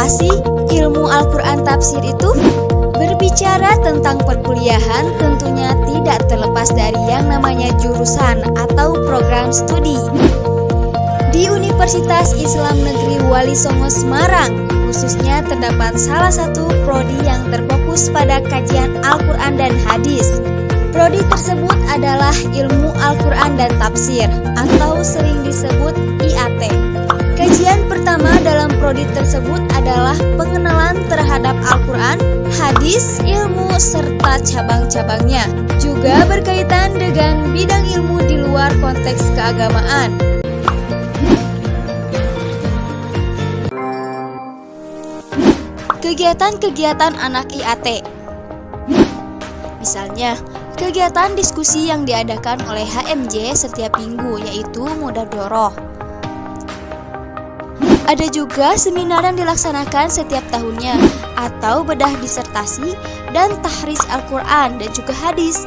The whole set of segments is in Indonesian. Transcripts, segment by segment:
Apa sih ilmu Al-Quran tafsir itu? Berbicara tentang perkuliahan tentunya tidak terlepas dari yang namanya jurusan atau program studi. Di Universitas Islam Negeri Wali Songo Semarang, khususnya terdapat salah satu prodi yang terfokus pada kajian Al-Quran dan hadis. Prodi tersebut adalah Ilmu Al-Quran dan Tafsir atau sering disebut IAT. Kajian pertama dalam prodi tersebut adalah pengenalan terhadap Al-Quran, hadis, ilmu, serta cabang-cabangnya. Juga berkaitan dengan bidang ilmu di luar konteks keagamaan. Kegiatan-kegiatan anak IAT. Misalnya, kegiatan diskusi yang diadakan oleh HMJ setiap minggu yaitu Mudahdharah. Ada juga seminar yang dilaksanakan setiap tahunnya atau bedah disertasi dan tahris Al-Quran dan juga hadis.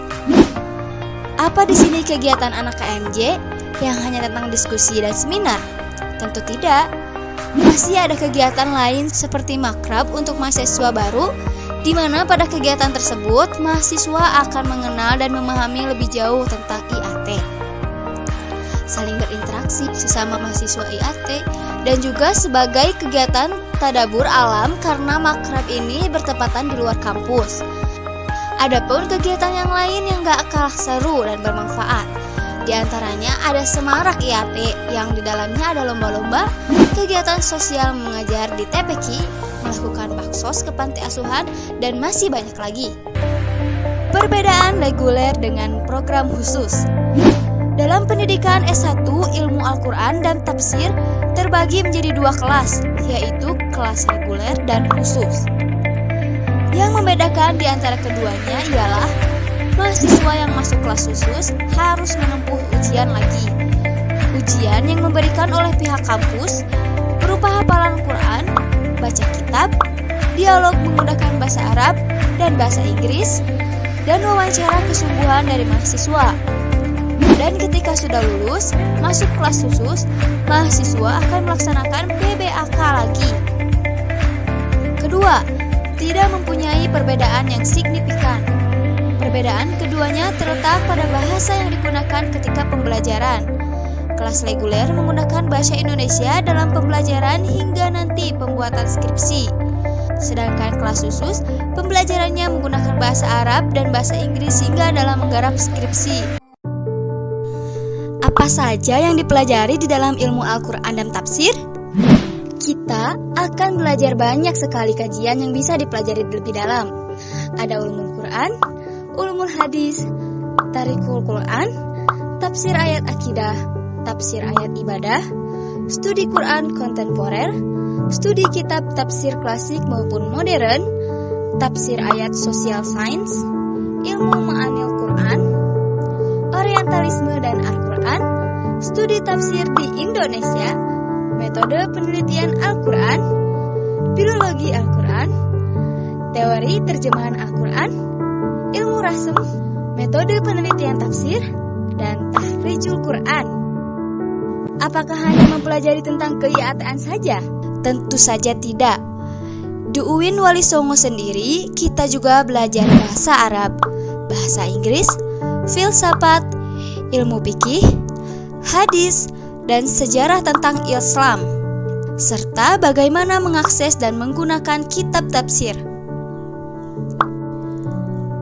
Apa di sini kegiatan anak KMJ yang hanya tentang diskusi dan seminar? Tentu tidak. Masih ada kegiatan lain seperti makrab untuk mahasiswa baru, di mana pada kegiatan tersebut mahasiswa akan mengenal dan memahami lebih jauh tentang IAT. Saling berinteraksi sesama mahasiswa IAT dan juga sebagai kegiatan tadabur alam karena makrab ini bertepatan di luar kampus. Adapun kegiatan yang lain yang gak kalah seru dan bermanfaat. Di antaranya ada Semarak IAT yang di dalamnya ada lomba-lomba, kegiatan sosial mengajar di TPQ, melakukan baksos ke panti asuhan, dan masih banyak lagi. Perbedaan reguler dengan program khusus. Dalam pendidikan S1 Ilmu Al-Quran dan Tafsir terbagi menjadi dua kelas, yaitu kelas reguler dan khusus. Yang membedakan di antara keduanya ialah mahasiswa yang masuk kelas khusus harus menempuh ujian lagi. Ujian yang memberikan oleh pihak kampus berupa hafalan Quran, baca kitab, dialog menggunakan bahasa Arab dan bahasa Inggris, dan wawancara kesungguhan dari mahasiswa. Dan ketika sudah lulus, masuk kelas khusus, mahasiswa akan melaksanakan PBAK lagi. Kedua, tidak mempunyai perbedaan yang signifikan. Perbedaan keduanya terletak pada bahasa yang digunakan ketika pembelajaran. Kelas reguler menggunakan bahasa Indonesia dalam pembelajaran hingga nanti pembuatan skripsi. Sedangkan kelas khusus, pembelajarannya menggunakan bahasa Arab dan bahasa Inggris hingga dalam menggarap skripsi. Apa saja yang dipelajari di dalam ilmu Al-Quran dan Tafsir? Kita akan belajar banyak sekali kajian yang bisa dipelajari lebih dalam. Ada ulumul Quran, ulumul hadis, tarikhul Quran, tafsir ayat akidah, tafsir ayat ibadah, studi Quran kontemporer, studi kitab tafsir klasik maupun modern, tafsir ayat sosial sains, ilmu ma'anil Quran, orientalisme dan Al-Quran, studi tafsir di Indonesia, metode penelitian Al-Quran, filologi Al-Quran, teori terjemahan Al-Quran, ilmu rasem, metode penelitian tafsir, dan tahrijul Quran. Apakah hanya mempelajari tentang ke-IAT-an saja? Tentu saja tidak. Di UIN Wali Songo sendiri, kita juga belajar bahasa Arab, bahasa Inggris, filsafat, ilmu fikih, hadis, dan sejarah tentang Islam, serta bagaimana mengakses dan menggunakan kitab tafsir.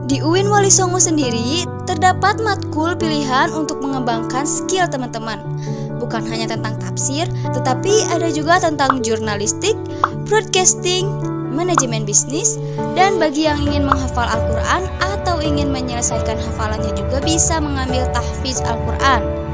Di UIN Wali Songo sendiri, terdapat matkul pilihan untuk mengembangkan skill teman-teman. Bukan hanya tentang tafsir, tetapi ada juga tentang jurnalistik, broadcasting, manajemen bisnis, dan bagi yang ingin menghafal Al-Quran atau ingin menyelesaikan hafalannya juga bisa mengambil tahfiz Al-Quran.